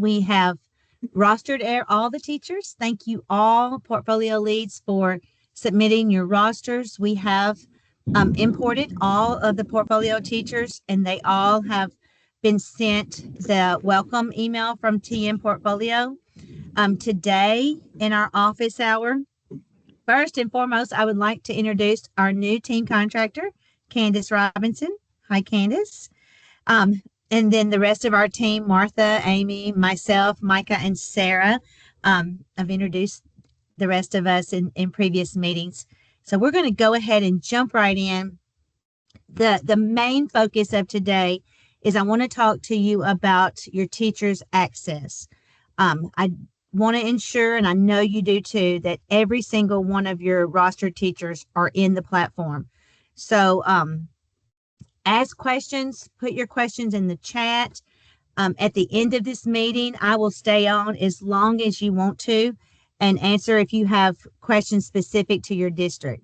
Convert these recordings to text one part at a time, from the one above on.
We have rostered all the teachers. Thank you all portfolio leads for submitting your rosters. We have imported all of the portfolio teachers, and they all have been sent the welcome email from TNPortfolio. Today in our office hour, first and foremost, I would like to introduce our new team contractor, Candace Robinson. Hi, Candace. And then the rest of our team, Martha, Amy, myself, Micah, and Sarah. I've introduced the rest of us in previous meetings. So we're going to go ahead and jump right in. The main focus of today is I want to talk to you about your teachers' access. I want to ensure, and I know you do too, that every single one of your roster teachers are in the platform. So ask questions, put your questions in the chat. At the end of this meeting, I will stay on as long as you want to and answer if you have questions specific to your district.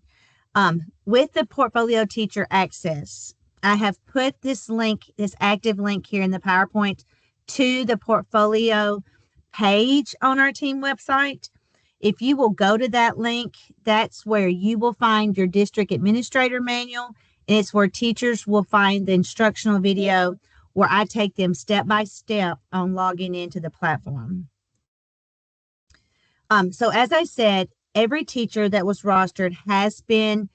With the portfolio teacher access, I have put this link, this active link here in the PowerPoint to the portfolio page on our team website. If you will go to that link, that's where you will find your district administrator manual, and it's where teachers will find the instructional video where I take them step by step on logging into the platform. So as I said, every teacher that was rostered has been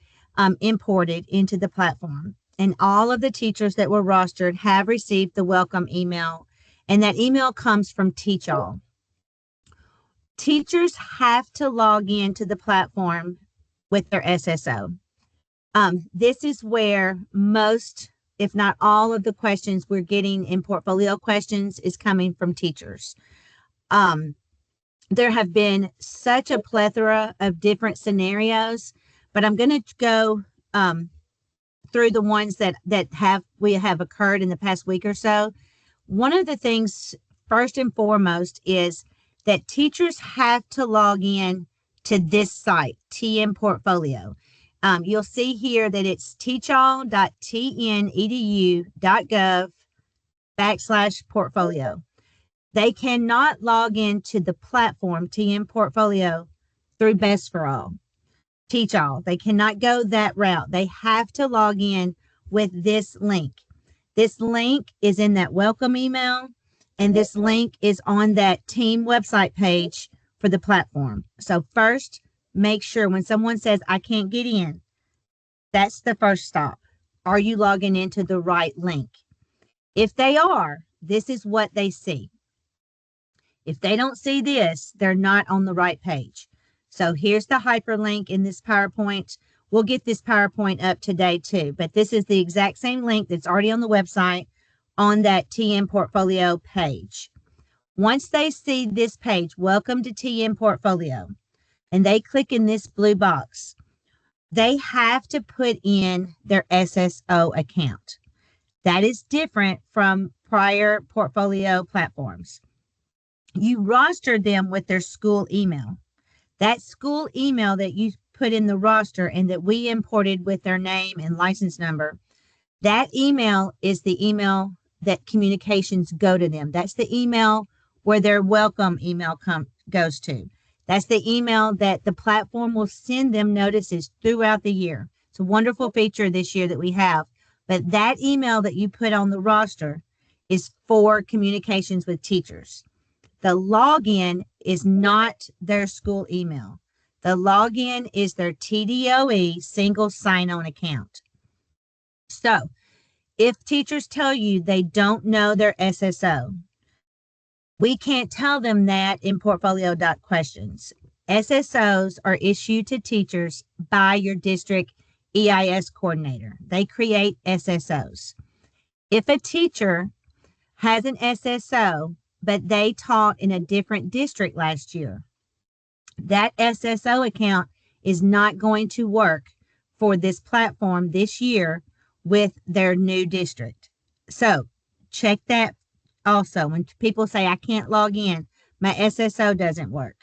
imported into the platform, and all of the teachers that were rostered have received the welcome email, and that email comes from Teach All. Teachers have to log into the platform with their SSO. This is where most, if not all, of the questions we're getting in portfolio questions is coming from teachers. There have been such a plethora of different scenarios, but I'm going to go through the ones that have occurred in the past week or so. One of the things, first and foremost, is that teachers have to log in to this site, TNPortfolio. You'll see here that it's teachall.tnedu.gov/portfolio. They cannot log into the platform TNPortfolio through Best for All. Teach All. They cannot go that route. They have to log in with this link. This link is in that welcome email, and this link is on that team website page for the platform. So first, make sure when someone says, I can't get in, that's the first stop. Are you logging into the right link? If they are, this is what they see. If they don't see this, they're not on the right page. So here's the hyperlink in this PowerPoint. We'll get this PowerPoint up today too, but this is the exact same link that's already on the website on that TNPortfolio page. Once they see this page, welcome to TNPortfolio, and they click in this blue box, they have to put in their SSO account. That is different from prior portfolio platforms. You rostered them with their school email. That school email that you put in the roster and that we imported with their name and license number, that email is the email that communications go to them. That's the email where their welcome email goes to. That's the email that the platform will send them notices throughout the year. It's a wonderful feature this year that we have. But that email that you put on the roster is for communications with teachers. The login is not their school email. The login is their TDOE single sign-on account. So if teachers tell you they don't know their SSO, we can't tell them that in portfolio.questions. SSOs are issued to teachers by your district EIS coordinator. They create SSOs. If a teacher has an SSO, but they taught in a different district last year, that SSO account is not going to work for this platform this year with their new district. So check that also. When people say, I can't log in, my SSO doesn't work.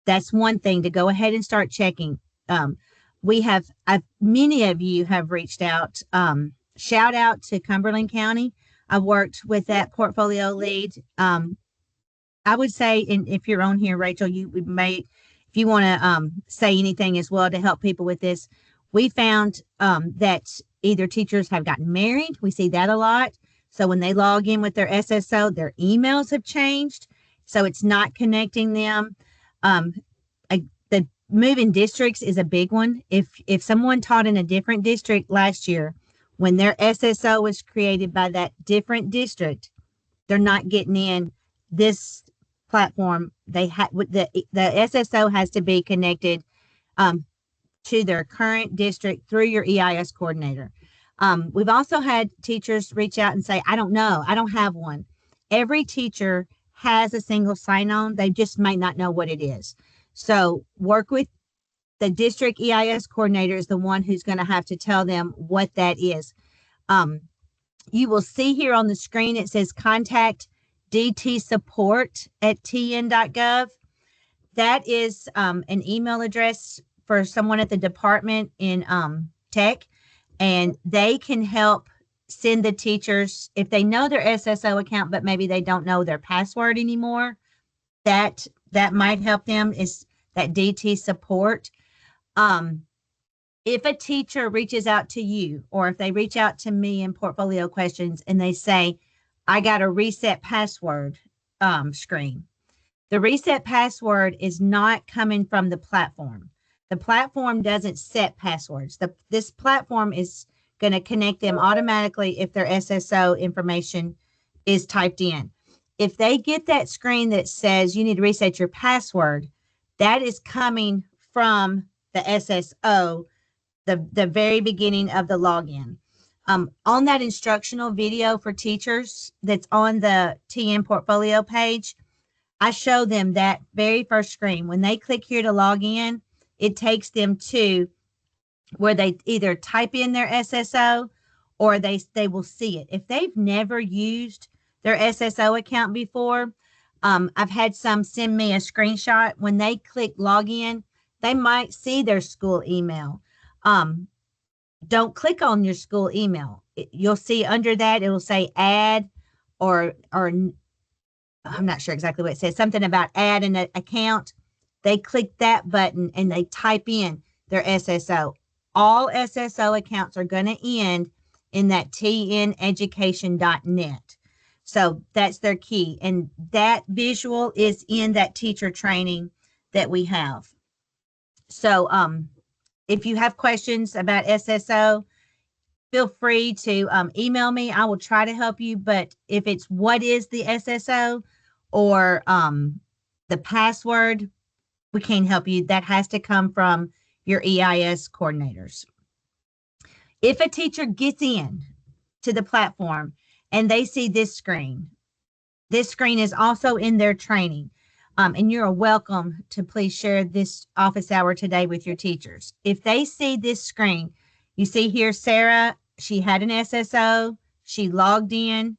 That's one thing to go ahead and start checking. Many of you have reached out. Shout out to Cumberland County. I worked with that portfolio lead I would say, and if you're on here, Rachel, you may, if you want to say anything as well to help people with this, we found that either teachers have gotten married. We see that a lot. So when they log in with their SSO, their emails have changed. So it's not connecting them. Um, the moving districts is a big one. If someone taught in a different district last year, when their SSO was created by that different district, they're not getting in this platform. They have the SSO has to be connected um, to their current district through your EIS coordinator. We've also had teachers reach out and say, I don't know, I don't have one. Every teacher has a single sign-on. They just might not know what it is. So work with the district EIS coordinator is the one who's going to have to tell them what that is. Um, you will see here on the screen, it says contact DT support at tn.gov. That is an email address for someone at the department in tech, and they can help send the teachers, if they know their SSO account, but maybe they don't know their password anymore, that might help them, is that DT support. Um, if a teacher reaches out to you, or if they reach out to me in portfolio questions and they say, I got a reset password screen, the reset password is not coming from the platform. The platform doesn't set passwords. This platform is going to connect them automatically if their SSO information is typed in. If they get that screen that says you need to reset your password, that is coming from the SSO, the very beginning of the login. On that instructional video for teachers that's on the TN portfolio page, I show them that very first screen. When they click here to log in, it takes them to where they either type in their SSO or they will see it. If they've never used their SSO account before, I've had some send me a screenshot. When they click login, they might see their school email. Don't click on your school email. You'll see under that, it will say add or I'm not sure exactly what it says, something about add an account. They click that button and they type in their SSO. All SSO accounts are going to end in that tneducation.net. So that's their key. And that visual is in that teacher training that we have. So if you have questions about SSO, feel free to email me. I will try to help you. But if it's what is the SSO or the password, we can't help you. That has to come from your EIS coordinators. If a teacher gets in to the platform and they see this screen is also in their training. And you're welcome to please share this office hour today with your teachers. If they see this screen, you see here, Sarah, she had an SSO, she logged in,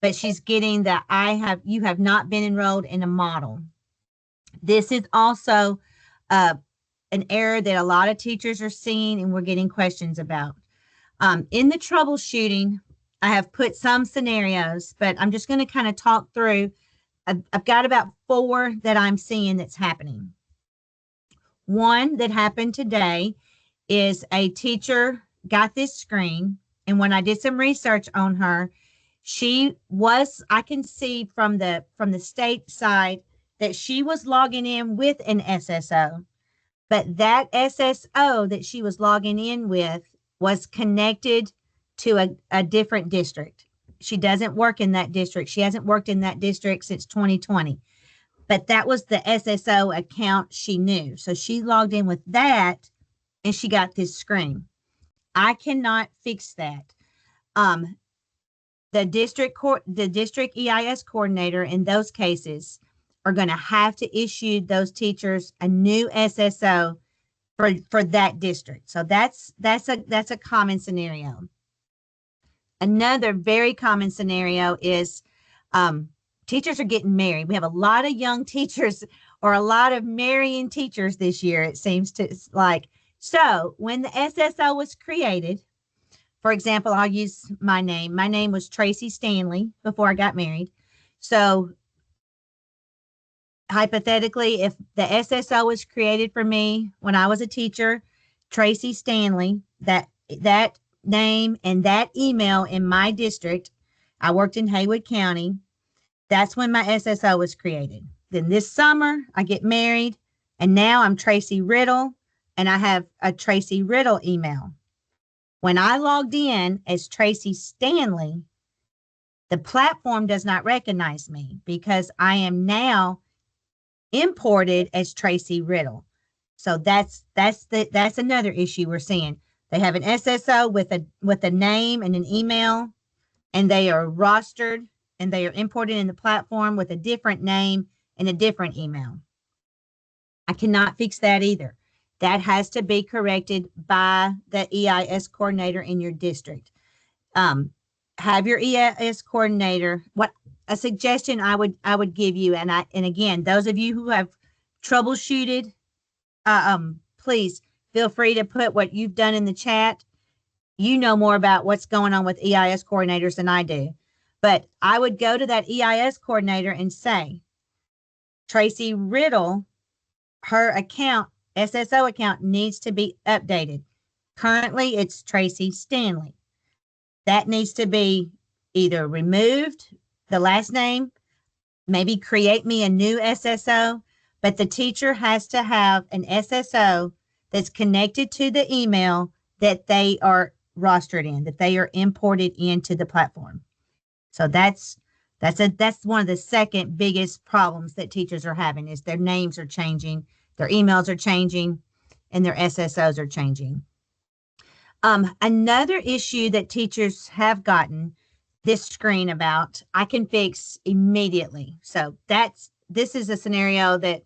but she's getting the you have not been enrolled in a model. This is also an error that a lot of teachers are seeing and we're getting questions about. In the troubleshooting, I have put some scenarios, but I'm just going to kind of talk through. I've got about 4 that I'm seeing that's happening. One that happened today is a teacher got this screen, and when I did some research on her, I can see from the state side that she was logging in with an SSO, but that SSO that she was logging in with was connected to a different district. She doesn't work in that district. She hasn't worked in that district since 2020. But that was the SSO account she knew. So she logged in with that and she got this screen. I cannot fix that. The district EIS coordinator in those cases are going to have to issue those teachers a new SSO for that district. So that's a common scenario. Another very common scenario is teachers are getting married. We have a lot of young teachers or a lot of marrying teachers this year, it seems to like. So when the SSO was created, for example, I'll use my name. My name was Tracy Stanley before I got married. So hypothetically, if the SSO was created for me when I was a teacher, Tracy Stanley, that name and that email in my district, I worked in Haywood County. That's when my SSO was created. Then this summer, I get married, and now I'm Tracy Riddle, and I have a Tracy Riddle email. When I logged in as Tracy Stanley, the platform does not recognize me because I am now imported as Tracy Riddle. So that's another issue we're seeing. They have an SSO with a name and an email, and they are rostered and they are imported in the platform with a different name and a different email. I cannot fix that either. That has to be corrected by the EIS coordinator in your district. Have your EIS coordinator. What a suggestion I would give you, and again, those of you who have troubleshooted, please feel free to put what you've done in the chat. You know more about what's going on with EIS coordinators than I do. But I would go to that EIS coordinator and say, Tracy Riddle, her account, SSO account needs to be updated. Currently, it's Tracy Stanley. That needs to be either removed, the last name, maybe create me a new SSO, but the teacher has to have an SSO that's connected to the email that they are rostered in, that they are imported into the platform. So that's one of the second biggest problems that teachers are having is their names are changing, their emails are changing, and their SSOs are changing. Another issue that teachers have gotten this screen about, I can fix immediately. So this is a scenario that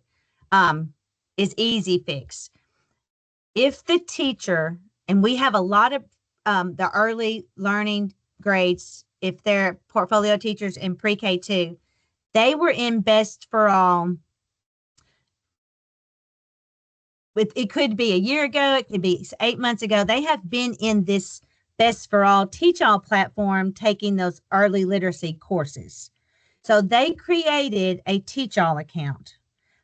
is easy fix. If the teacher, and we have a lot of the early learning grades, if they're portfolio teachers in pre-K 2, they were in Best for All. It could be a year ago, it could be 8 months ago. They have been in this Best for All Teach All platform taking those early literacy courses. So they created a Teach All account,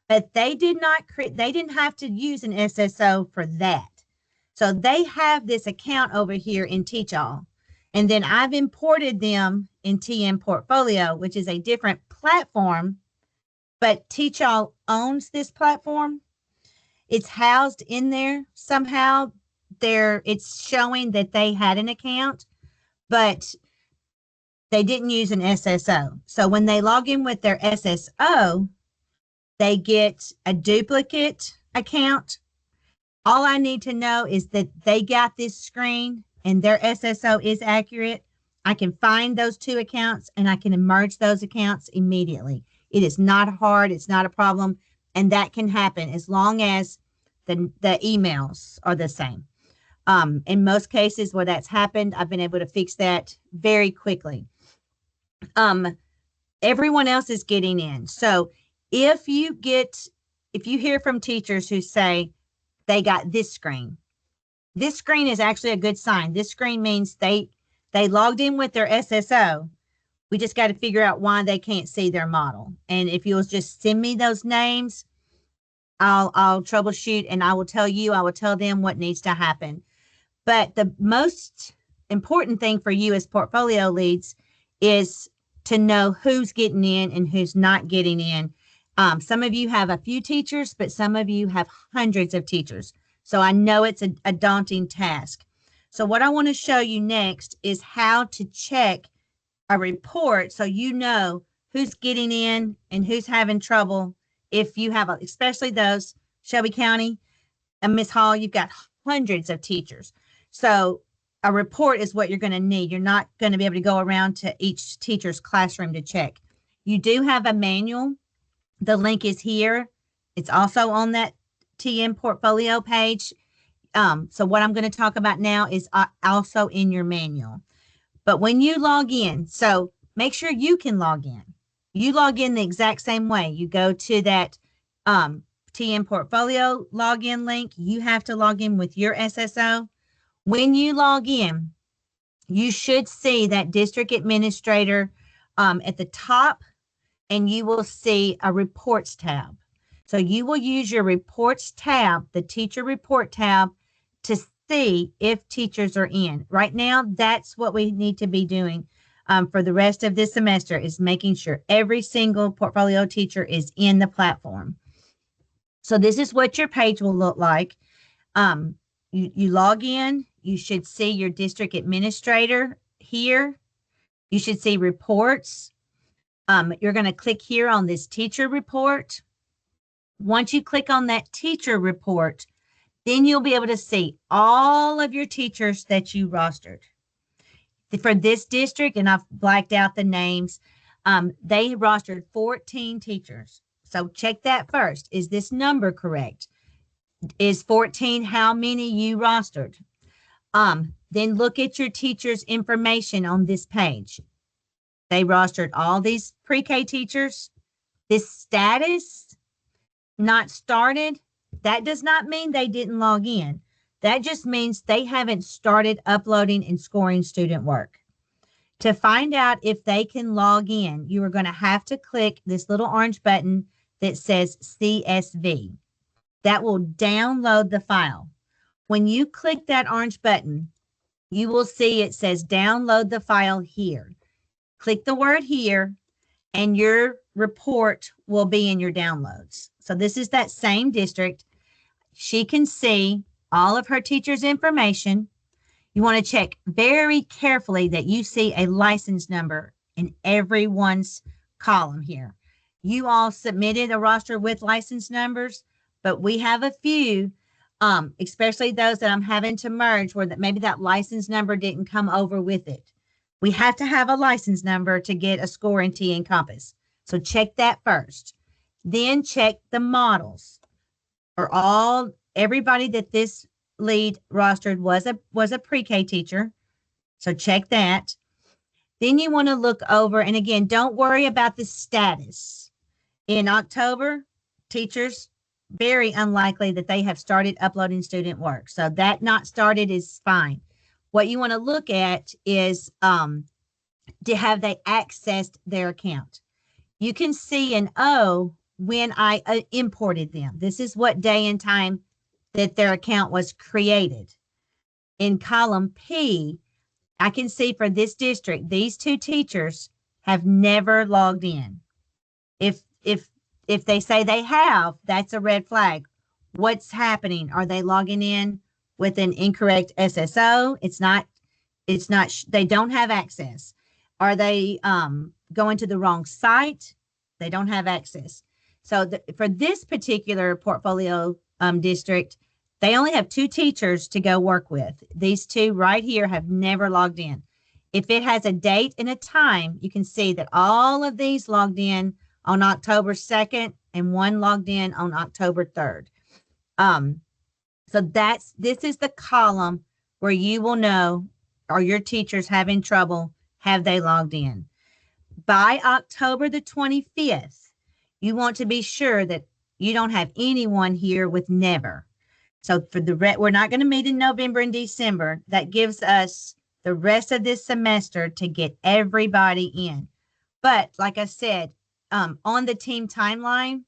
but they didn't have to use an SSO for that. So they have this account over here in Teach All. And then I've imported them in TNPortfolio, which is a different platform, but Teach All owns this platform. It's housed in there somehow. It's showing that they had an account, but they didn't use an SSO. So when they log in with their SSO, they get a duplicate account. All I need to know is that they got this screen and their SSO is accurate. I can find those two accounts and I can merge those accounts immediately. It is not hard. It's not a problem. And that can happen as long as the emails are the same. In most cases where that's happened, I've been able to fix that very quickly. Everyone else is getting in. So if you hear from teachers who say they got this screen is actually a good sign. This screen means they logged in with their SSO. We just got to figure out why they can't see their model. And if you'll just send me those names, I'll troubleshoot and I will tell them what needs to happen. But the most important thing for you as portfolio leads is to know who's getting in and who's not getting in. Some of you have a few teachers, but some of you have hundreds of teachers. So I know it's a daunting task. So what I want to show you next is how to check a report so you know who's getting in and who's having trouble. If you have, especially those, Shelby County and Miss Hall, you've got hundreds of teachers. So a report is what you're going to need. You're not going to be able to go around to each teacher's classroom to check. You do have a manual. The link is here. It's also on that TNPortfolio page. So what I'm going to talk about now is also in your manual. But when you log in, so make sure you can log in. You log in the exact same way. You go to that TNPortfolio login link. You have to log in with your SSO. When you log in, you should see that district administrator at the top. and you will see a reports tab. So you will use your reports tab, the teacher report tab, to see if teachers are in. Right now, that's what we need to be doing for the rest of this semester, is making sure every single portfolio teacher is in the platform. So this is what your page will look like. You log in, you should see your district administrator here. You should see reports. You're going to click here on this teacher report. Once you click on that teacher report, then you'll be able to see all of your teachers that you rostered. For this district, and I've blacked out the names, they rostered 14 teachers. So check that first. Is this number correct? Is 14 how many you rostered? Then look at your teachers' information on this page. They rostered all these pre-K teachers. This status not started, that does not mean they didn't log in. That just means they haven't started uploading and scoring student work. To find out if they can log in, you are going to have to click this little orange button that says CSV. That will download the file. When you click that orange button, you will see it says download the file here. Click the word here, and your report will be in your downloads. So this is that same district. She can see all of her teacher's information. You want to check very carefully that you see a license number in everyone's column here. You all submitted a roster with license numbers, but we have a few, especially those that I'm having to merge where that maybe that license number didn't come over with it. We have to have a license number to get a score in T Encompass. So check that first. Then check the models. Everybody that this lead rostered was a pre-K teacher. So check that. Then you want to look over, and again, don't worry about the status. In October, teachers, very unlikely that they have started uploading student work. So that not started is fine. What you want to look at is have they accessed their account? You can see an O when I imported them. This is what day and time that their account was created. In column P, I can see for this district, these two teachers have never logged in. If they say they have, that's a red flag. What's happening? Are they logging in with an incorrect SSO? They don't have access. Are they going to the wrong site? They don't have access. So for this particular portfolio district, they only have two teachers to go work with. These two right here have never logged in. If it has a date and a time, you can see that all of these logged in on October 2nd and one logged in on October 3rd. So this is the column where you will know, are your teachers having trouble? Have they logged in? By October the 25th, you want to be sure that you don't have anyone here with never. So we're not going to meet in November and December. That gives us the rest of this semester to get everybody in. But like I said, on the team timeline,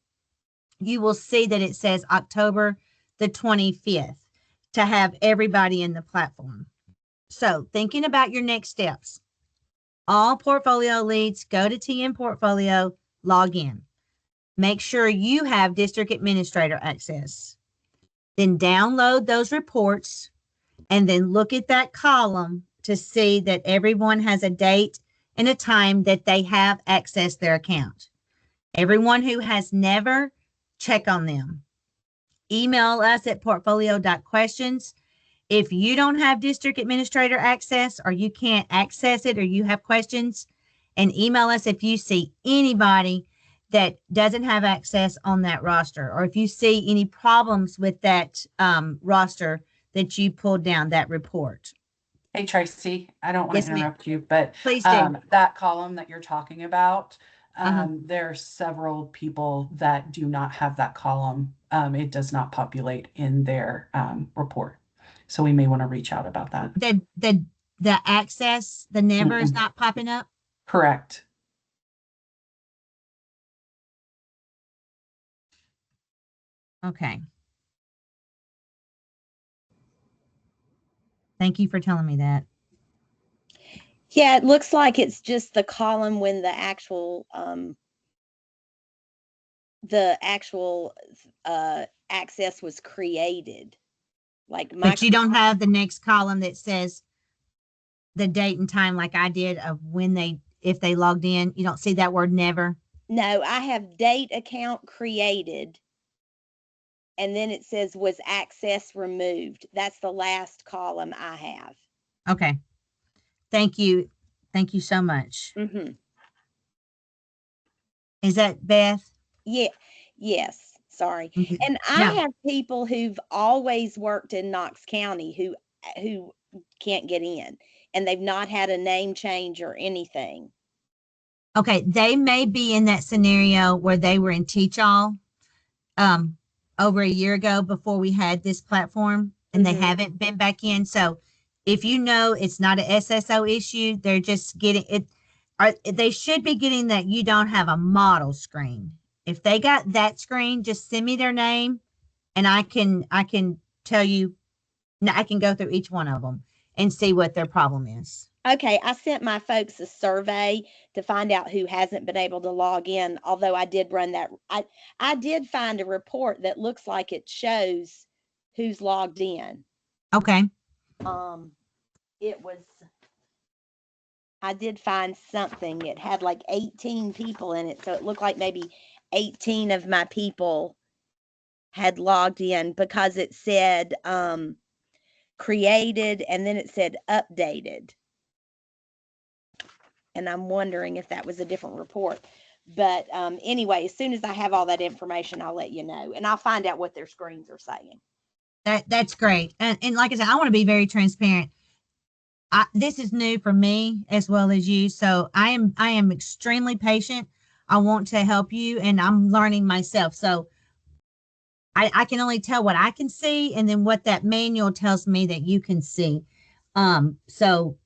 you will see that it says October the 25th to have everybody in the platform. So thinking about your next steps, all portfolio leads, go to TNPortfolio, log in. Make sure you have district administrator access. Then download those reports and then look at that column to see that everyone has a date and a time that they have accessed their account. Everyone who has never, check on them. Email us at portfolio.questions. If you don't have district administrator access or you can't access it or you have questions, and email us if you see anybody that doesn't have access on that roster, or if you see any problems with that roster that you pulled down, that report. Hey, Tracy, I don't want Yes, to ma'am. interrupt you, but Please do. that column that you're talking about, Uh-huh. there are several people that do not have that column. It does not populate in their report. So we may want to reach out about that. The access, the never is Mm-mm. not popping up. Correct. Okay. Thank you for telling me that. Yeah, it looks like it's just the column when the actual access was created. Like But you don't have the next column that says the date and time like I did of when if they logged in. You don't see that word never. No, I have date account created, and then it says was access removed. That's the last column I have. Okay. Thank you. Thank you so much. Mm-hmm. Is that Beth? Yeah. Yes. Sorry. Okay. And I No. have people who've always worked in Knox County who can't get in, and they've not had a name change or anything. Okay. They may be in that scenario where they were in Teach All um, over a year ago before we had this platform, and they Mm-hmm. haven't been back in. So if you know it's not a SSO issue, they're just getting it. They should be getting that you don't have a model screen. If they got that screen, just send me their name, and I can tell you. I can go through each one of them and see what their problem is. Okay, I sent my folks a survey to find out who hasn't been able to log in, although I did run that I did find a report that looks like it shows who's logged in. Okay. Um it was I did find something. It had like 18 people in it, so it looked like maybe 18 of my people had logged in because it said created and then it said updated. And I'm wondering if that was a different report. But anyway, as soon as I have all that information, I'll let you know, and I'll find out what their screens are saying. That's great. And like I said, I want to be very transparent. This is new for me as well as you, so I am extremely patient. I want to help you, and I'm learning myself. So I can only tell what I can see, and then what that manual tells me that you can see. So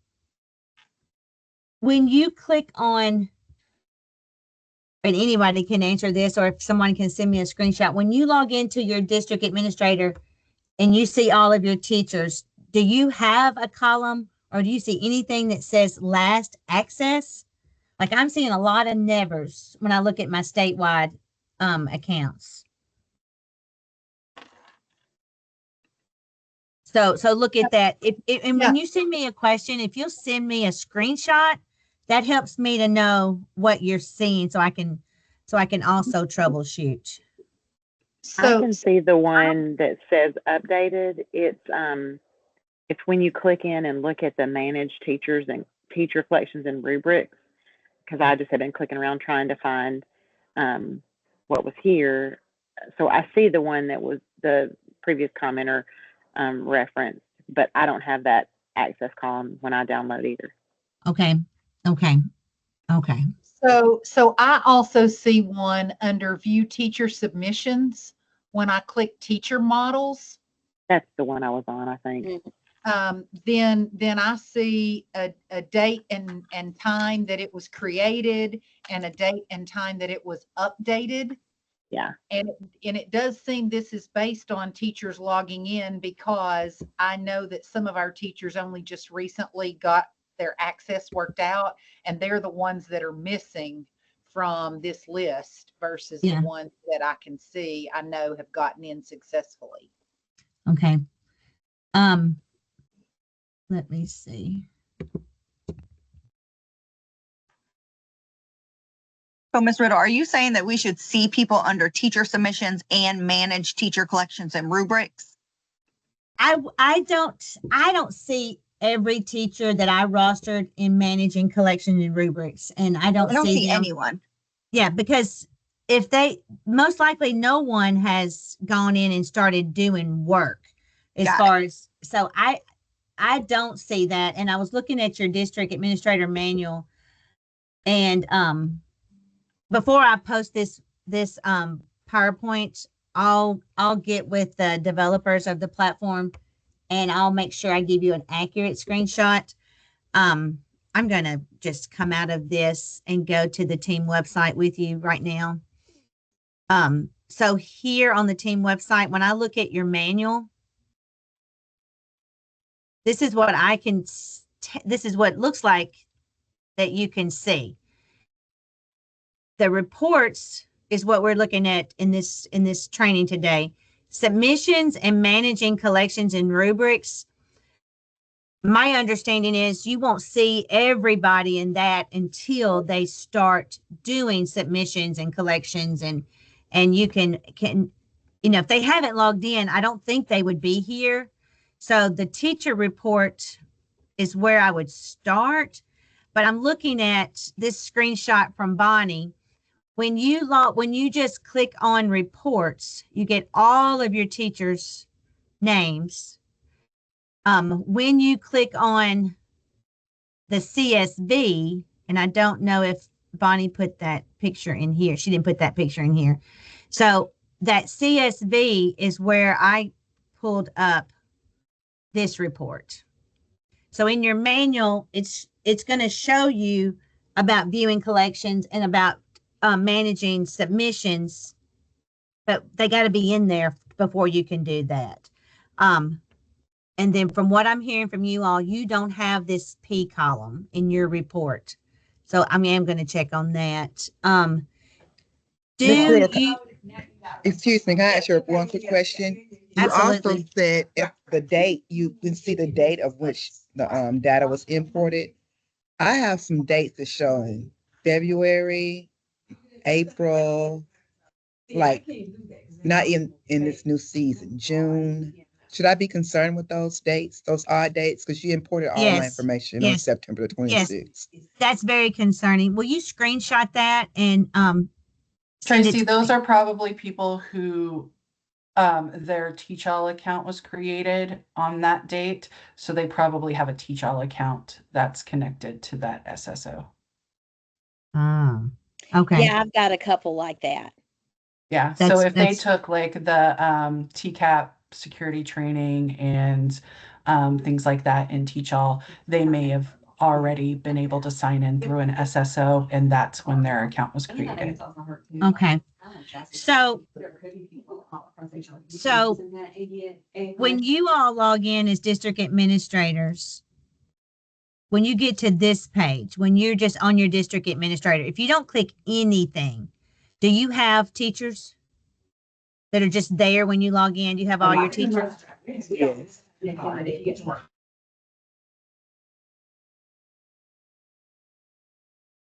when you click on, and anybody can answer this, or if someone can send me a screenshot, when you log into your district administrator and you see all of your teachers, do you have a column or do you see anything that says last access? Like I'm seeing a lot of nevers when I look at my statewide accounts. So look at that. If and Yeah. when you send me a question, if you'll send me a screenshot, that helps me to know what you're seeing, so I can also troubleshoot. I So, can see the one that says updated. It's when you click in and look at the managed teachers and teacher collections and rubrics, because I just have been clicking around trying to find um, what was here. So I see the one that was the previous commenter referenced, but I don't have that access column when I download either. Okay. Okay. Okay. so I also see one under view teacher submissions when I click teacher models. That's the one I was on, I think. Then I see a date and time that it was created and a date and time that it was updated. Yeah. And it does seem this is based on teachers logging in, because I know that some of our teachers only just recently got their access worked out, and they're the ones that are missing from this list versus Yeah. the ones that I can see I know have gotten in successfully. Okay. Um, let me see. So, Ms. Riddle, are you saying that we should see people under teacher submissions and manage teacher collections and rubrics? I don't see every teacher that I rostered in managing collection and rubrics, and I don't I don't see them. anyone. Yeah, because if they most likely no one has gone in and started doing work as Got far as so I don't see that. And I was looking at your district administrator manual, and before I post this PowerPoint, I'll get with the developers of the platform, and I'll make sure I give you an accurate screenshot. Um, I'm gonna just come out of this and go to the team website with you right now. So here on the team website, when I look at your manual, this is what this is what it looks like that you can see. The reports is what we're looking at in this training today. Submissions and managing collections and rubrics. My understanding is you won't see everybody in that until they start doing submissions and collections, and you can if they haven't logged in, I don't think they would be here. So the teacher report is where I would start, but I'm looking at this screenshot from Bonnie. When you just click on reports, you get all of your teachers' names. When you click on the CSV, and I don't know if Bonnie put that picture in here. She didn't put that picture in here. So that CSV is where I pulled up this report. So in your manual, it's going to show you about viewing collections and about managing submissions, but they got to be in there before you can do that. And then from what I'm hearing from you all, you don't have this P column in your report. So I mean, I'm going to check on that. Do Ms. Riddle, you? excuse me, can I ask you one quick question? You also Absolutely. said if the date, you can see the date of which the data was imported. I have some dates that show in February, April, like not in this new season, June. Should I be concerned with those dates, those odd dates? Because you imported all my Yes. information on Yes. September the Yes. 26th. That's very concerning. Will you screenshot that and send it Tracy, to those me? are probably people who their Teach-All account was created on that date. So they probably have a Teach-All account that's connected to that SSO. Okay. Yeah, I've got a couple like that. Yeah. So if they That's took like the TCAP security training and things like that in Teach-All, they may have already been able to sign in through an SSO, and that's when their account was created. okay. So when you all log in as district administrators, when you get to this page, when you're just on your district administrator, if you don't click anything, do you have teachers that are just there when you log in? You have all your teachers? Yes.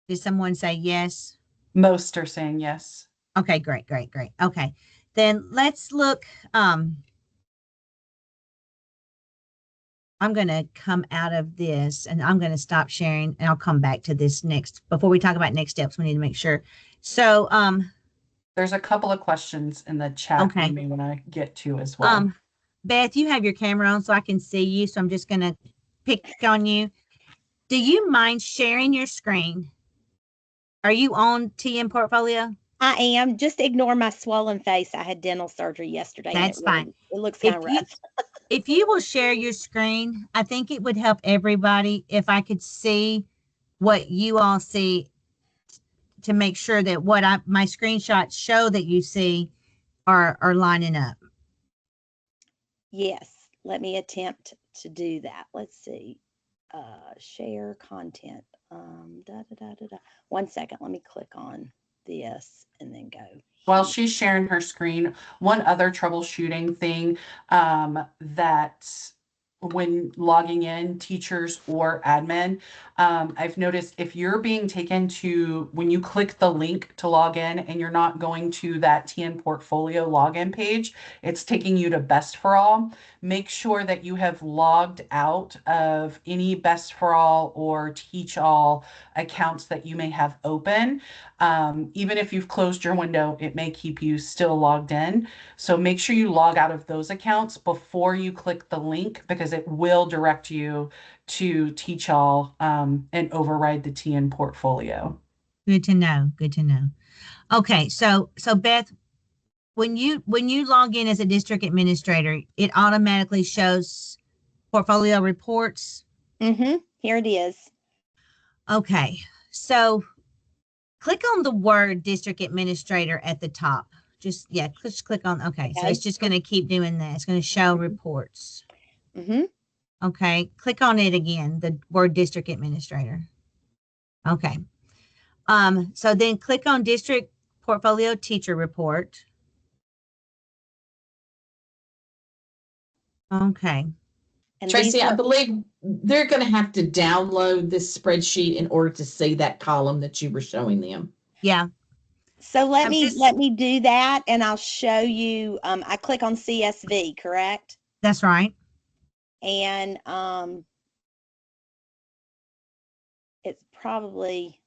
Did someone say yes? Most are saying yes. Okay, great. Okay. Then let's look. I'm going to come out of this and I'm going to stop sharing and I'll come back to this next. Before we talk about next steps, we need to make sure. So, There's a couple of questions in the chat okay. you may want to get to as well. Beth, you have your camera on so I can see you. So I'm just going to pick on you. Do you mind sharing your screen? Are you on TNPortfolio? I am. Just ignore my swollen face. I had dental surgery yesterday. That's and fine. It looks kind of rough. If you will share your screen, I think it would help everybody if I could see what you all see to make sure that what my screenshots show that you see are lining up. Yes. Let me attempt to do that. Let's see. Share content. One second. Let me click on this and then go. While here. she's sharing her screen, one other troubleshooting thing that when logging in, teachers or admin, I've noticed if you're being taken to, when you click the link to log in and you're not going to that TNPortfolio login page, it's taking you to Best for All. Make sure that you have logged out of any Best for All or Teach All accounts that you may have open. Even if you've closed your window, it may keep you still logged in. So make sure you log out of those accounts before you click the link, because it will direct you to Teach All and override the TNPortfolio. Good to know. Good to know. Okay, so Beth, when you log in as a district administrator, it automatically shows portfolio reports. Here it is. Okay, so click on the word district administrator at the top, just click on, okay. So Okay. it's just going to keep doing that. It's going to show reports. Mm-hmm. Okay. Click on it again, the word district administrator. Okay. So then click on district portfolio teacher report. Okay. And Tracy, these I are, believe they're going to have to download this spreadsheet in order to see that column that you were showing them. Yeah. so let I'm me just, let me do that and I'll show you. I click on CSV, correct? that's right. And it's probably,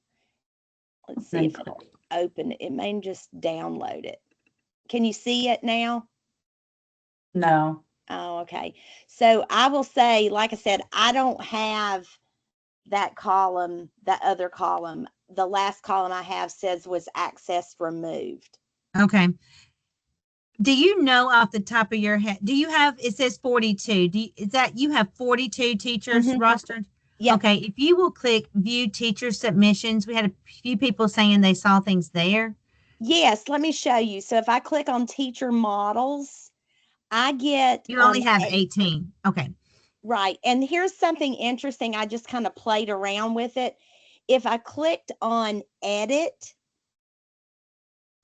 let's see if it'll open it. It may just download it. Can you see it now? No. Oh, okay. So I will say, like I said, I don't have that column, that other column. The last column I have says was access removed. Okay. Do you know off the top of your head, do you have, it says 42. Is that you have 42 teachers Mhm. rostered? Yep. Okay. If you will click view teacher submissions, we had a few people saying they saw things there. Yes, let me show you. So if I click on teacher models, I get You only have 18. Okay. right. And here's something interesting. I just kind of played around with it. If I clicked on edit,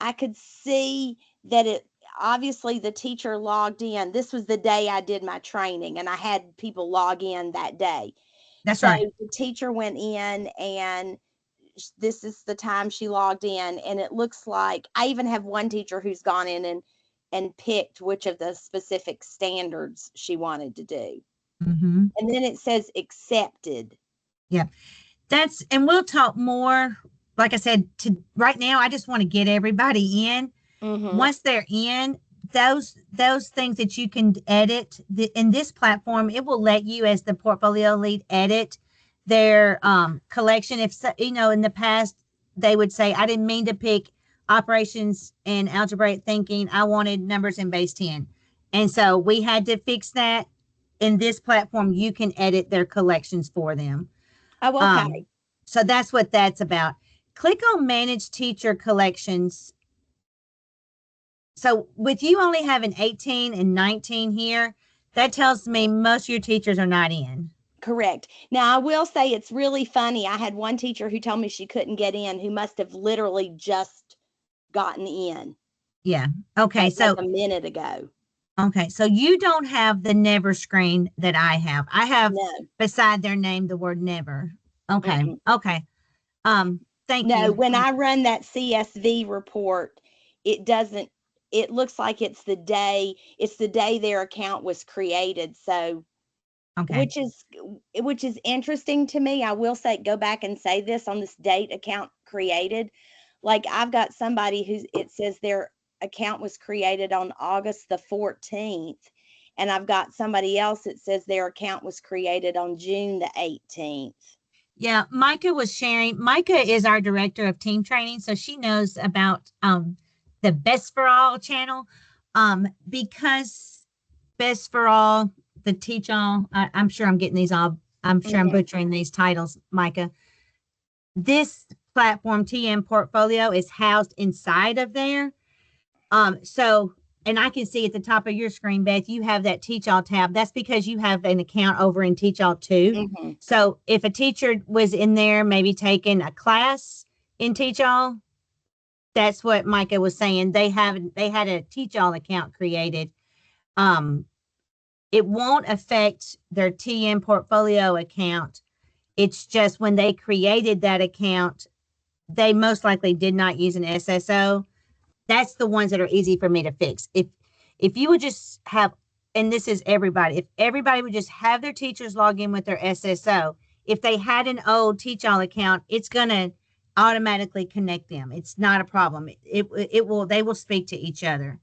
I could see that it obviously the teacher logged in. This was the day I did my training and I had people log in that day. That's So right. the teacher went in and this is the time she logged in. And it looks like I even have one teacher who's gone in and picked which of the specific standards she wanted to do. Mm-hmm. And then it says accepted. Yeah. And we'll talk more. Like I said, right now, I just want to get everybody in. Mm-hmm. Once they're in, those things that you can edit in this platform, it will let you as the portfolio lead edit their collection. If in the past they would say, I didn't mean to pick operations and algebraic thinking, I wanted numbers in base 10, and so we had to fix that. In this platform, you can edit their collections for them. Oh, okay. So that's what that's about. Click on manage teacher collections. So with you only having 18 and 19 here, that tells me most of your teachers are not in. Correct. Now, I will say it's really funny. I had one teacher who told me she couldn't get in, who must have literally just gotten in. Yeah. Okay. Like a minute ago. Okay. So you don't have the never screen that I have. I have No. beside their name the word never. Okay. Mm-mm. Okay. Thank No, you. when I run that CSV report, it doesn't, it looks like it's the day their account was created. So, Okay. which is interesting to me. I will say, go back and say this on this date account created. Like I've got somebody it says their account was created on August the 14th. And I've got somebody else that says their account was created on June the 18th. Yeah, Micah was sharing. Micah is our director of team training, so she knows about the Best for All channel. Because Best for All, the Teach All, I'm sure I'm getting these all. I'm sure I'm butchering these titles, Micah. This platform, TNPortfolio, is housed inside of there. So, and I can see at the top of your screen, Beth, you have that Teach All tab. That's because you have an account over in Teach All too. Mm-hmm. So if a teacher was in there, maybe taking a class in Teach All, that's what Micah was saying. They had a Teach All account created. It won't affect their TNPortfolio account. It's just when they created that account, they most likely did not use an SSO. That's the ones that are easy for me to fix. If you would just have, and this is everybody, if everybody would just have their teachers log in with their SSO, if they had an old Teach All account, it's going to automatically connect them. It's not a problem. They will speak to each other.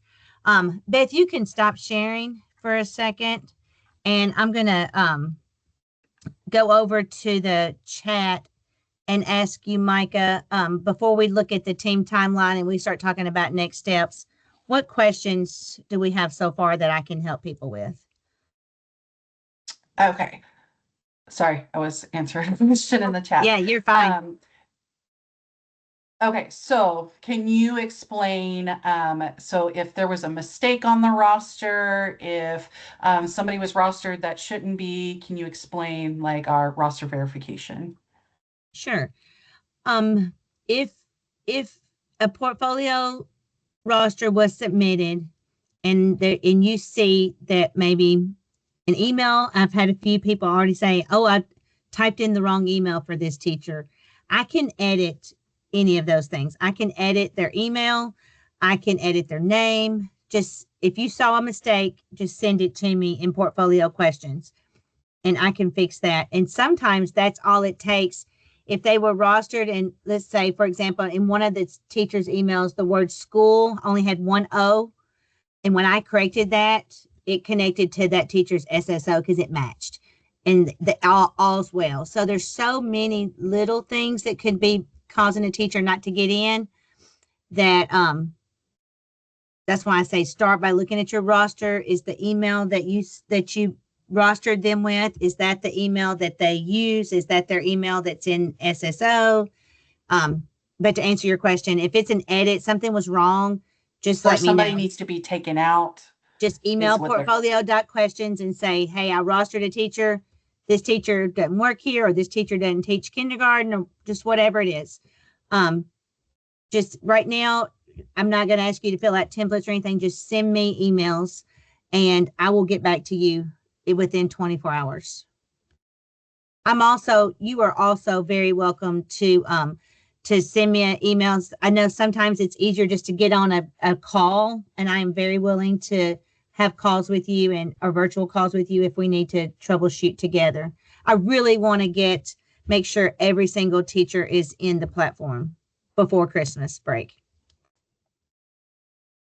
Beth, you can stop sharing for a second, and I'm going to go over to the chat and ask you, Micah, before we look at the team timeline and we start talking about next steps, what questions do we have so far that I can help people with? Okay. Sorry, I was answering a question in the chat. Yeah, you're fine. Okay, so can you explain, so if there was a mistake on the roster, if somebody was rostered that shouldn't be, can you explain like our roster verification? Sure. If a portfolio roster was submitted and you see that maybe an email, I've had a few people already say, oh, I typed in the wrong email for this teacher. I can edit any of those things. I can edit their email. I can edit their name. Just if you saw a mistake, just send it to me in portfolio questions and I can fix that. And sometimes that's all it takes. If they were rostered, and let's say, for example, in one of the teacher's emails, the word school only had one O. And when I corrected that, it connected to that teacher's SSO because it matched. And all's well. So there's so many little things that could be causing a teacher not to get in that that's why I say start by looking at your roster. Is the email that you rostered them with, is that the email that they use? Is that their email that's in SSO? But to answer your question, if it's an edit, something was wrong, just Or let me somebody know. needs to be taken out. Just email what they're- portfolio.questions and say, hey, I rostered a teacher. This teacher doesn't work here, or this teacher doesn't teach kindergarten, or just whatever it is. Just right now, I'm not going to ask you to fill out templates or anything. Just send me emails and I will get back to you within 24 hours. You are also very welcome to send me emails. I know sometimes it's easier just to get on a call, and I am very willing to have calls with you or virtual calls with you if we need to troubleshoot together. I really want to make sure every single teacher is in the platform before Christmas break.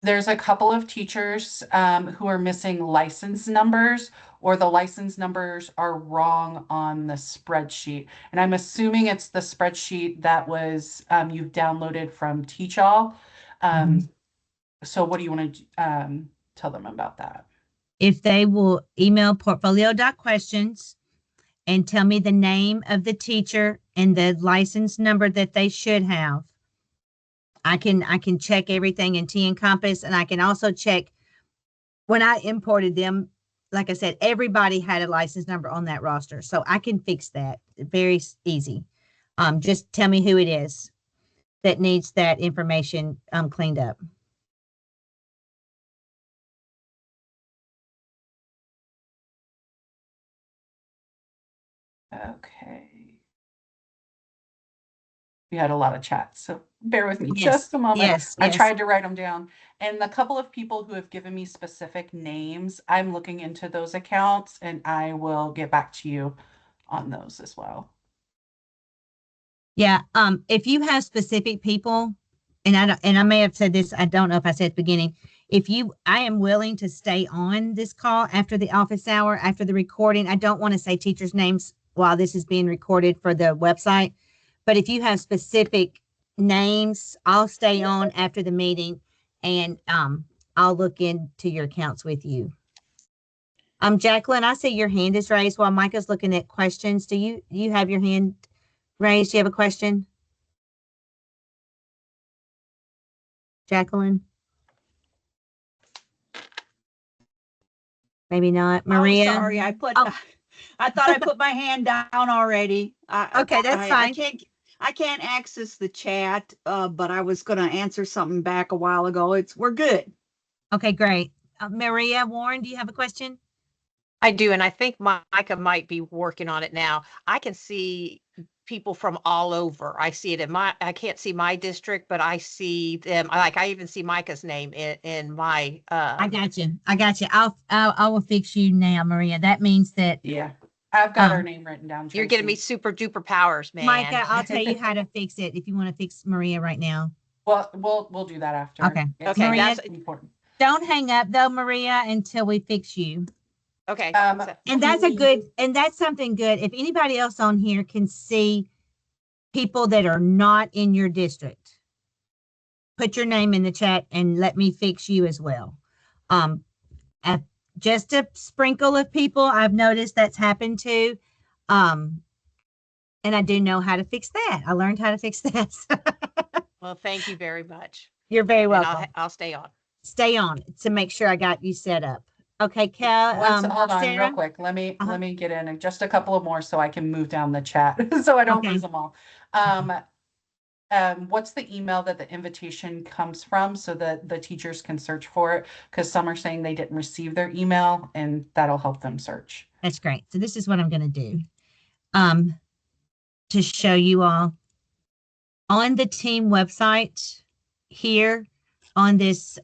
There's a couple of teachers who are missing license numbers, or the license numbers are wrong on the spreadsheet. And I'm assuming it's the spreadsheet that was you've downloaded from Teachall. So what do you want to tell them about that? If they will email portfolio.questions and tell me the name of the teacher and the license number that they should have, I can check everything in TNCompass, and I can also check when I imported them. Like I said, everybody had a license number on that roster, so I can fix that very easy. Just tell me who it is that needs that information cleaned up. Okay. We had a lot of chats, so bear with me Yes, just a moment. yes. I tried to write them down. And the couple of people who have given me specific names, I'm looking into those accounts and I will get back to you on those as well. Yeah. If you have specific people, and I may have said this, I don't know if I said at the beginning, I am willing to stay on this call after the office hour, after the recording. I don't want to say teachers' names while this is being recorded for the website. But if you have specific names, I'll stay on after the meeting and I'll look into your accounts with you. Jacqueline, I see your hand is raised while Micah's looking at questions. Do you have your hand raised? Do you have a question? Jacqueline? Maybe not. Maria? Oh, sorry, I thought I put my hand down already. Okay, that's fine. I can't access the chat, but I was going to answer something back a while ago. We're good. Okay, great. Maria Warren, do you have a question? I do, and I think Micah might be working on it now. I can see people from all over. I see it I can't see my district, but I see them. I even see Micah's name in my. I got you. I will fix you now, Maria. That means that. Yeah, I've got her name written down. You're giving me super duper powers, man. Micah, I'll tell you how to fix it if you want to fix Maria right now. Well, we'll do that after. Okay. Okay, Maria, that's important. Don't hang up though, Maria, until we fix you. Okay. And that's something good. If anybody else on here can see people that are not in your district, put your name in the chat and let me fix you as well. Just a sprinkle of people, I've noticed that's happened to. And I do know how to fix that. I learned how to fix that. Well, thank you very much. You're very And welcome. I'll stay on. Stay on to make sure I got you set up. Okay, Cal. Hold on real Sarah? quick. Uh-huh. Let me get in just a couple of more so I can move down the chat so I don't Okay. lose them all. What's the email that the invitation comes from so that the teachers can search for it? Because some are saying they didn't receive their email, and that'll help them search. That's great. So this is what I'm going to do to show you all on the team website here on this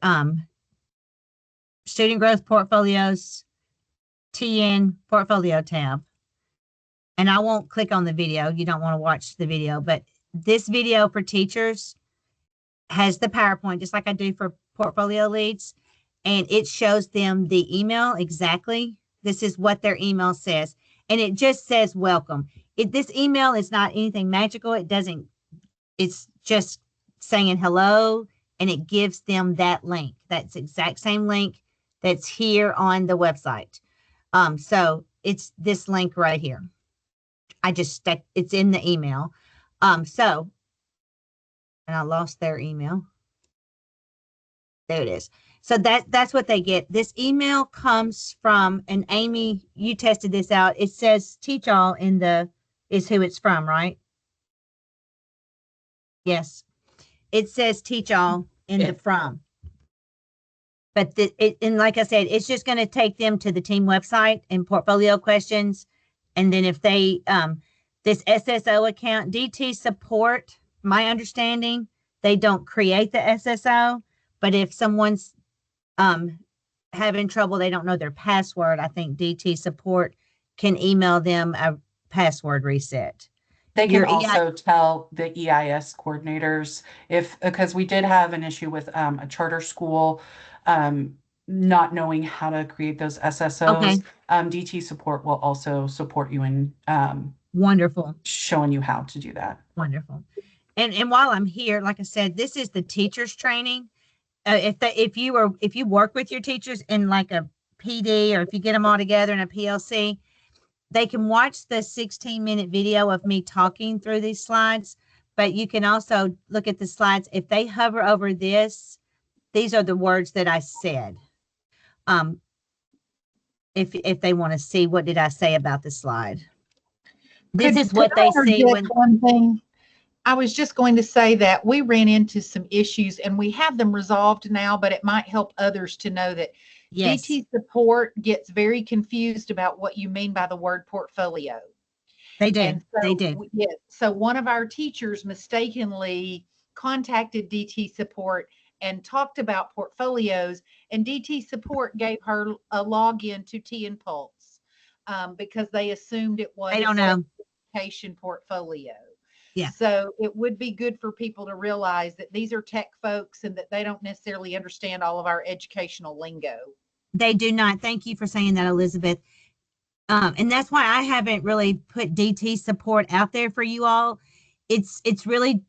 student growth portfolios TN portfolio tab. And I won't click on the video. You don't want to watch the video, but this video for teachers has the PowerPoint, just like I do for portfolio leads. And it shows them the email exactly. This is what their email says. And it just says welcome. This email is not anything magical. It's just saying hello, and it gives them that link. That's exact same link that's here on the website. So it's this link right here. It's in the email. And I lost their email. There it is. So that's what they get. This email comes from, and Amy, you tested this out. It says teach all is who it's from, right? Yes. It says teach all in the from. But and like I said, it's just going to take them to the team website and portfolio questions. And then if they, this SSO account, DT support, my understanding, they don't create the SSO, but if someone's having trouble, they don't know their password, I think DT support can email them a password reset. They can also tell the EIS coordinators because we did have an issue with a charter school not knowing how to create those SSOs. Okay. DT support will also support you in wonderful showing you how to do that. Wonderful. And while I'm here, like I said, this is the teachers training. If you work with your teachers in like a PD, or if you get them all together in a PLC, they can watch the 16-minute video of me talking through these slides, but you can also look at the slides. If they hover over this, these are the words that I said. If they want to see what did I say about the slide. This is what they see when one thing. I was just going to say that we ran into some issues and we have them resolved now, but it might help others to know that yes. DT support gets very confused about what you mean by the word portfolio. They do. And so, they do. Yes. So one of our teachers mistakenly contacted DT support and talked about portfolios, and DT support gave her a login to TNPulse because they assumed it was I don't know. education portfolio. Yeah. So it would be good for people to realize that these are tech folks and that they don't necessarily understand all of our educational lingo. They do not. Thank you for saying that, Elizabeth. And that's why I haven't really put DT support out there for you all. It's really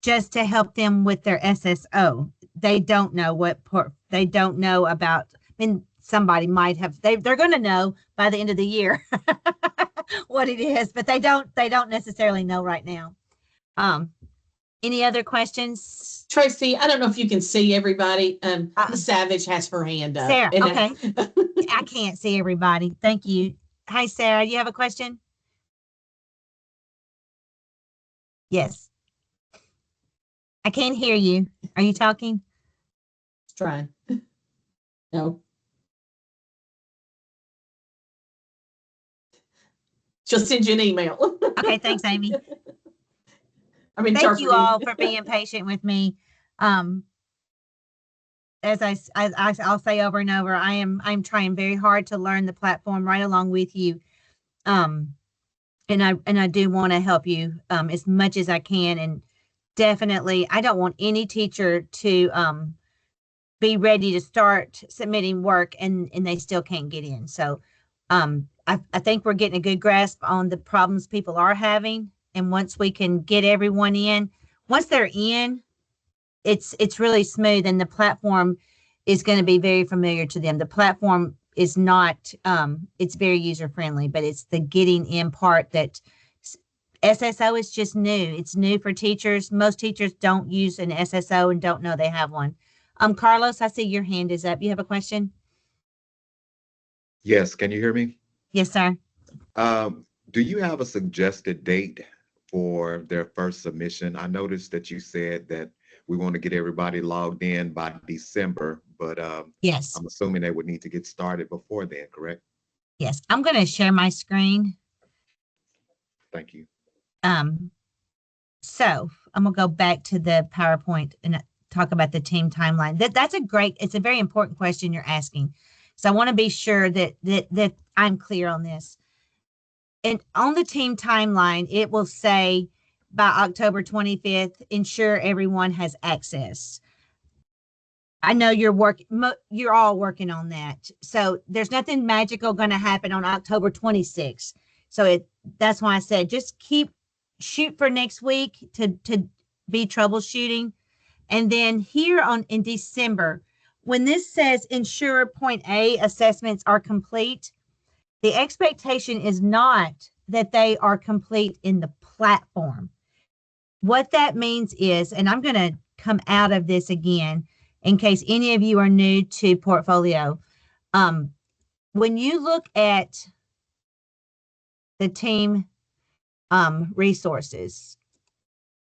just to help them with their SSO. They don't know they don't know about. I mean, somebody might have. They're going to know by the end of the year what it is, but they don't necessarily know right now. Any other questions? Tracy, I don't know if you can see everybody. Savage has her hand up. Sarah, okay. I can't see everybody. Thank you. Hi, Sarah. You have a question? Yes. I can't hear you. Are you talking? Trying. No. She'll send you an email. Okay, thanks, Amy. Thank you all for being patient with me. As I'll say over and over, I'm trying very hard to learn the platform right along with you. And I do want to help you as much as I can. And definitely, I don't want any teacher to be ready to start submitting work and they still can't get in. So I think we're getting a good grasp on the problems people are having. And once we can get everyone in, once they're in, it's really smooth, and the platform is going to be very familiar to them. The platform is not, it's very user friendly, but it's the getting in part that SSO is just new. It's new for teachers. Most teachers don't use an SSO and don't know they have one. Carlos, I see your hand is up. You have a question? Yes, can you hear me? Yes, sir. Do you have a suggested date for their first submission? I noticed that you said that we want to get everybody logged in by December, but Yes. I'm assuming they would need to get started before then, correct? Yes. I'm going to share my screen. Thank you. So I'm gonna go back to the PowerPoint and talk about the team timeline. It's a very important question you're asking. So I want to be sure that I'm clear on this. And on the team timeline, it will say by October 25th, ensure everyone has access. I know you're all working on that. So there's nothing magical going to happen on October 26th. So that's why I said just shoot for next week to be troubleshooting. And then here in December, when this says ensure point A assessments are complete, the expectation is not that they are complete in the platform. What that means is, and I'm going to come out of this again in case any of you are new to portfolio. When you look at the team resources,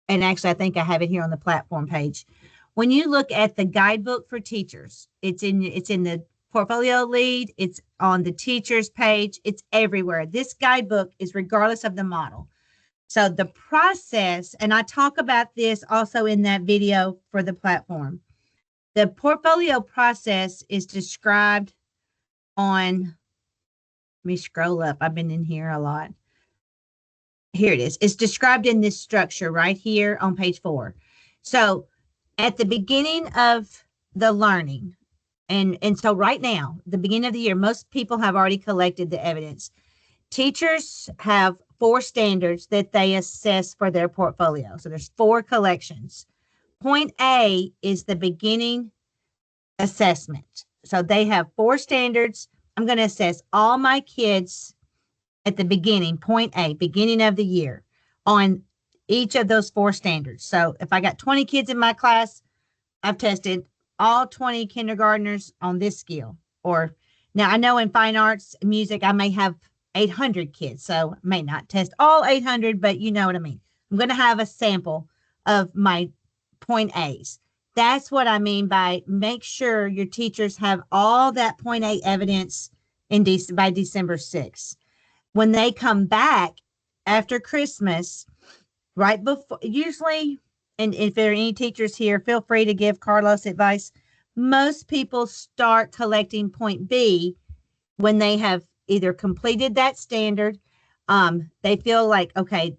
and actually I think I have it here on the platform page. When you look at the guidebook for teachers, it's in the portfolio lead, it's on the teachers page, it's everywhere. This guidebook is regardless of the model. So the process, and I talk about this also in that video for the platform. The portfolio process is described on, let me scroll up. I've been in here a lot. Here it is. It's described in this structure right here on page 4. So at the beginning of the learning, and so right now, the beginning of the year, most people have already collected the evidence. Teachers have 4 standards that they assess for their portfolio. So there's 4 collections. Point A is the beginning assessment. So they have 4 standards. I'm going to assess all my kids at the beginning, point A, beginning of the year, on each of those 4 standards. So if I got 20 kids in my class, I've tested all 20 kindergartners on this skill. Or now I know in fine arts, music, I may have 800 kids, so I may not test all 800, but you know what I mean. I'm going to have a sample of my point A's. That's what I mean by make sure your teachers have all that point A evidence by December 6th. When they come back after Christmas, right before, usually, and if there are any teachers here, feel free to give Carlos advice. Most people start collecting point B when they have either completed that standard. They feel like, okay,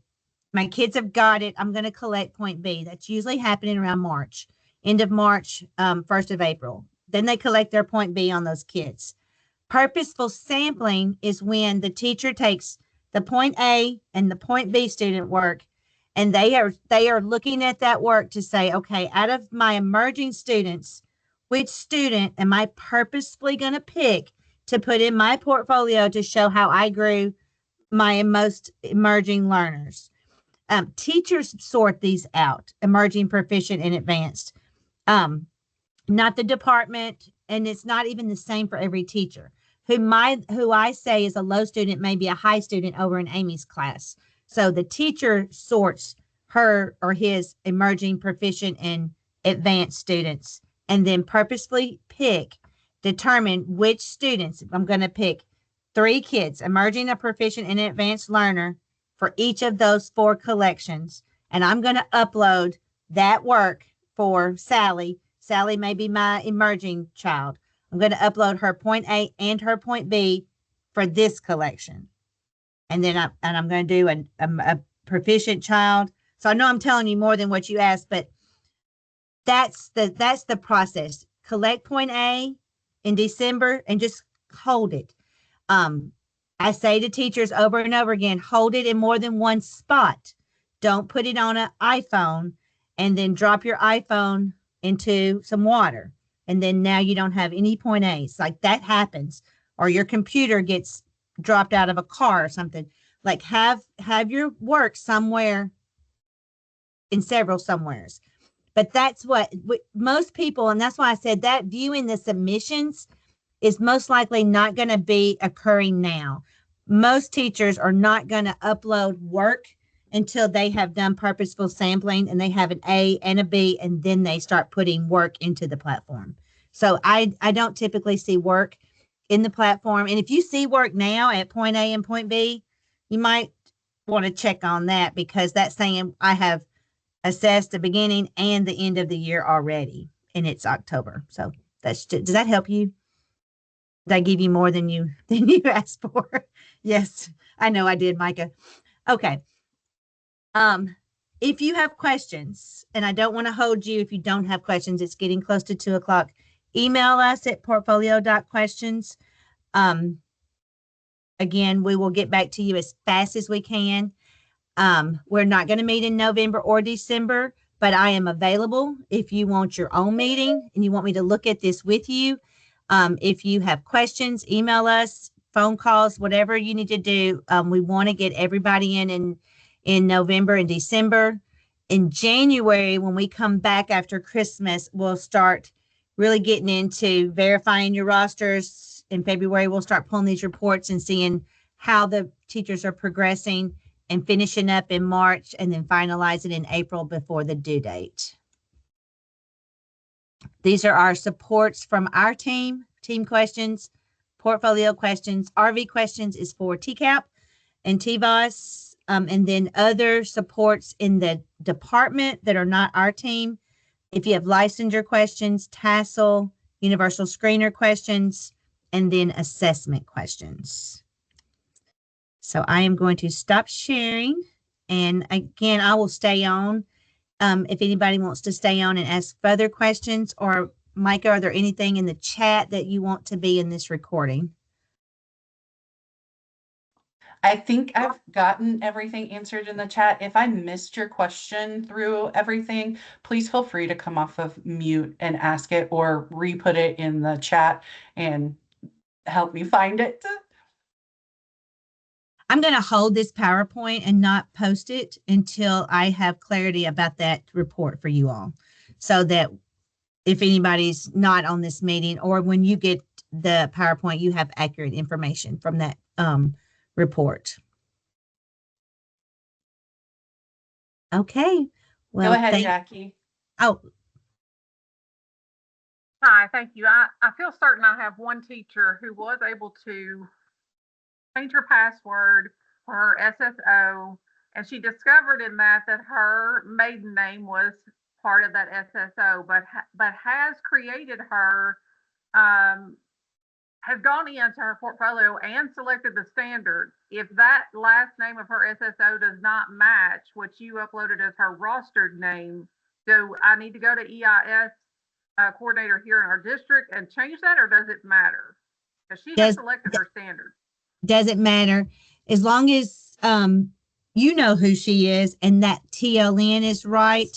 my kids have got it. I'm going to collect point B. That's usually happening around March, end of March, 1st of April. Then they collect their point B on those kids. Purposeful sampling is when the teacher takes the point A and the point B student work, and they are looking at that work to say, okay, out of my emerging students, which student am I purposefully going to pick to put in my portfolio to show how I grew my most emerging learners? Teachers sort these out, emerging, proficient, and advanced. Not the department, and it's not even the same for every teacher. Who I say is a low student may be a high student over in Amy's class. So the teacher sorts her or his emerging, proficient, and advanced students, and then purposefully determine which students. I'm going to pick 3 kids, emerging, a proficient, and advanced learner for each of those 4 collections. And I'm going to upload that work for Sally. Sally may be my emerging child. I'm going to upload her point A and her point B for this collection. And then I'm going to do a proficient child. So I know I'm telling you more than what you asked, but that's the process. Collect point A in December and just hold it. I say to teachers over and over again, hold it in more than one spot. Don't put it on an iPhone and then drop your iPhone into some water. And then now you don't have any point A's. Like that happens. Or your computer gets dropped out of a car or something. Like have your work somewhere in several somewheres. But that's what most people, and that's why I said that viewing the submissions is most likely not going to be occurring now. Most teachers are not going to upload work until they have done purposeful sampling and they have an A and a B, and then they start putting work into the platform. So I don't typically see work in the platform. And if you see work now at point A and point B, you might want to check on that, because that's saying I have assessed the beginning and the end of the year already, and it's October. So does that help you? Did I give you more than you asked for? Yes, I know I did, Micah. Okay. If you have questions, and I don't want to hold you if you don't have questions, it's getting close to 2 o'clock. Email us at portfolio.questions. Again, we will get back to you as fast as we can. We're not going to meet in November or December, but I am available if you want your own meeting and you want me to look at this with you. If you have questions, email us, phone calls, whatever you need to do. We want to get everybody in November and December. In January, when we come back after Christmas, we'll start really getting into verifying your rosters. In February, we'll start pulling these reports and seeing how the teachers are progressing, and finishing up in March, and then finalizing in April before the due date. These are our supports from our team questions, portfolio questions. RV questions is for TCAP and TVOS, and then other supports in the department that are not our team. If you have licensure questions, tassel, universal screener questions, and then assessment questions. So I am going to stop sharing. And again, I will stay on. If anybody wants to stay on and ask further questions, or Micah, are there anything in the chat that you want to be in this recording? I think I've gotten everything answered in the chat. If I missed your question through everything, please feel free to come off of mute and ask it, or re-put it in the chat and help me find it. I'm going to hold this PowerPoint and not post it until I have clarity about that report for you all, so that if anybody's not on this meeting, or when you get the PowerPoint, you have accurate information from that report. Okay. Well, Go ahead, Jackie. Oh, Hi, thank you. I feel certain I have one teacher who was able to change her password for her SSO, and she discovered in that her maiden name was part of that SSO, but has created her, has gone into her portfolio and selected the standard. If that last name of her SSO does not match what you uploaded as her rostered name, do I need to go to EIS coordinator here in our district and change that, or does it matter? Because she has selected her standard. Doesn't matter, as long as you know who she is and that TLN is right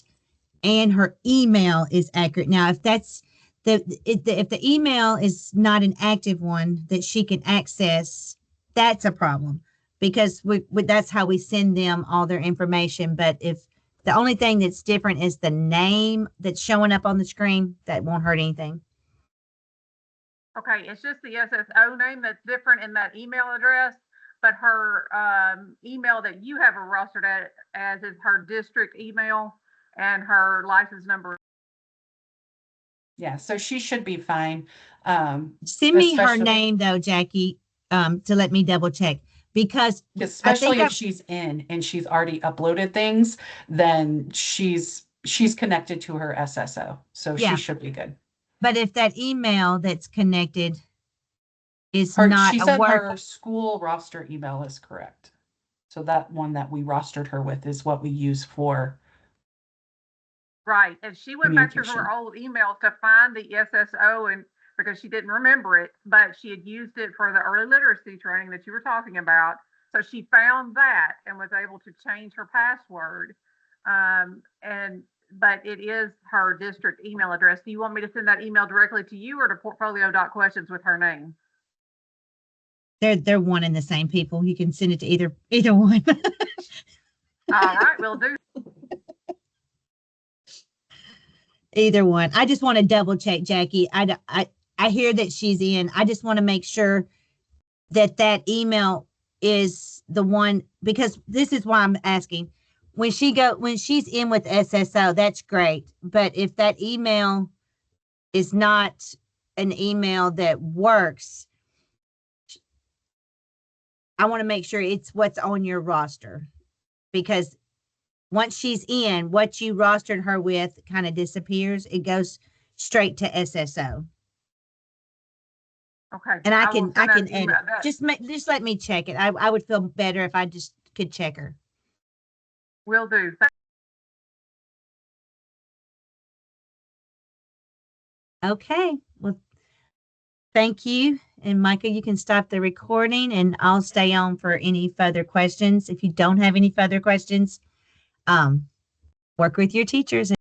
and her email is accurate. Now, if that's if the email is not an active one that she can access, that's a problem, because that's how we send them all their information. But if the only thing that's different is the name that's showing up on the screen, that won't hurt anything. Okay, it's just the SSO name that's different in that email address, but her email that you have her rostered as is her district email, and her license number. Yeah, so she should be fine. Send me her name though, Jackie, to let me double check, because especially if she's in and she's already uploaded things, then she's connected to her SSO, so Yeah. she should be good. But if that email that's connected is She not a said work, her school roster email is correct. So that one that we rostered her with is what we use for. Right, and she went back to her old emails to find the SSO, and because she didn't remember it, but she had used it for the early literacy training that you were talking about. So she found that and was able to change her password. But it is her district email address. Do you want me to send that email directly to you, or to portfolio.questions with her name? They're one and the same people. You can send it to either one. All right, we'll do. Either one. I just want to double check, Jackie. I hear that she's in. I just want to make sure that email is the one, because this is why I'm asking. When she's in with SSO, that's great. But if that email is not an email that works, I want to make sure it's what's on your roster, because once she's in, what you rostered her with kind of disappears. It goes straight to SSO. Okay. And I will can send out an edit. email. That- Just let me check it. I would feel better if I just could check her. Will do. Okay. Well, thank you. And Micah, you can stop the recording and I'll stay on for any further questions. If you don't have any further questions, work with your teachers.